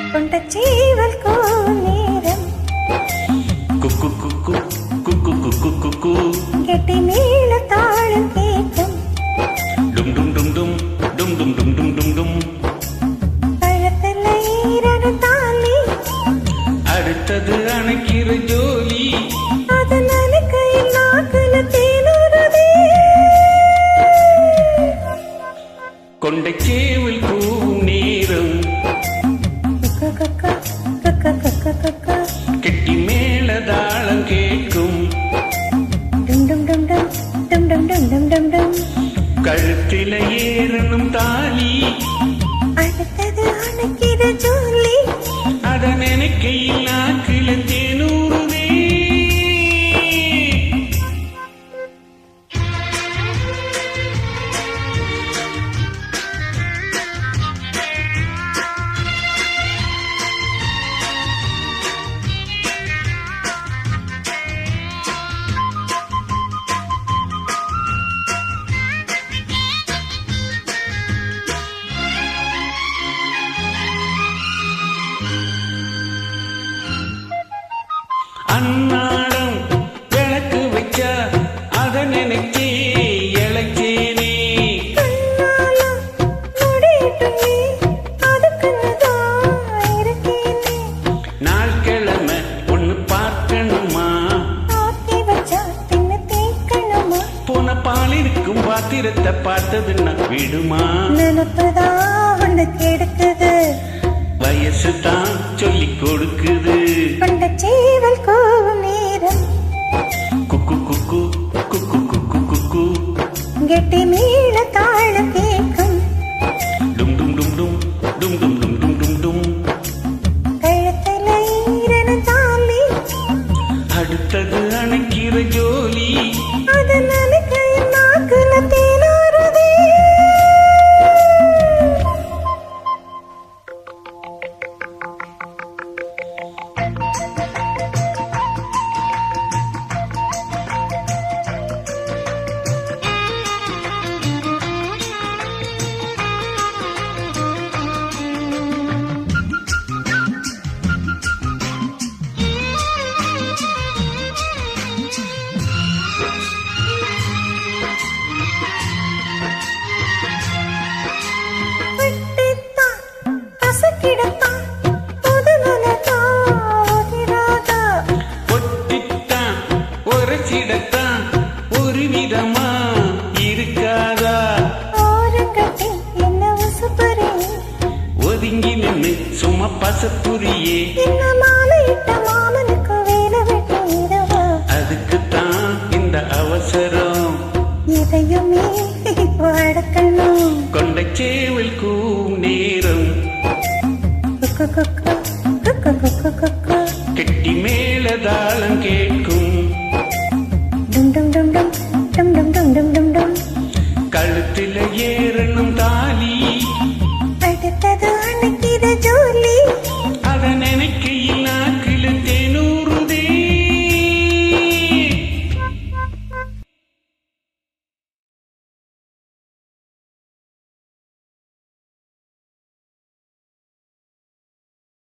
கொண்டச்சீவல் கோநேரம் கெட்டி நீள தாளம் கேட்கும் பழத்தில் ஈரனு தாலி அடுத்தது அணைக்கிற ஜோலி அது நனைக்கையில் நாக்குல தேனுறதே கொண்டச்சேவல் கோநேரம் கெட்டி மேல தாளம் கேட்கும் கழுத்தில ஏறணும் தாலி அடுத்தது அணைக்கிற ஜோலி அத நினைக்கையில் நாக்கில தேனூறுதே அன்னாடம் விளக்கு வைக்க அத நினைச்சே இழைச்சேனே நாள் கிழமை ஒண்ணு பார்க்கணுமா போன பால் இருக்கும் பாத்திரத்தை பார்த்ததுன்னா விடுமா நினப்புதான் கெடுக்குது வயசு தான் சொல்லி கொடுக்குது கொண்டச்சீவல் கோவும் நேரம் குக்கு குக்கு குக்கு குக்கு குக்கு கெட்டி நீள தாளம் கேட்கும் டும் டும் டும் டும் டும் டும் டும் டும் டும் டும் கழுத்தில் ஈரனு தாலி அடுத்தது அணைக்கிற ஜோலி அது நனைக்கையில் நாக்குல தேனுறதே ஒட்டித்தான் ஒரு சிடத்தான் ஒரு விதமா இருக்காதா ஒதுங்கி நின்று சும்மா பசப்புரியே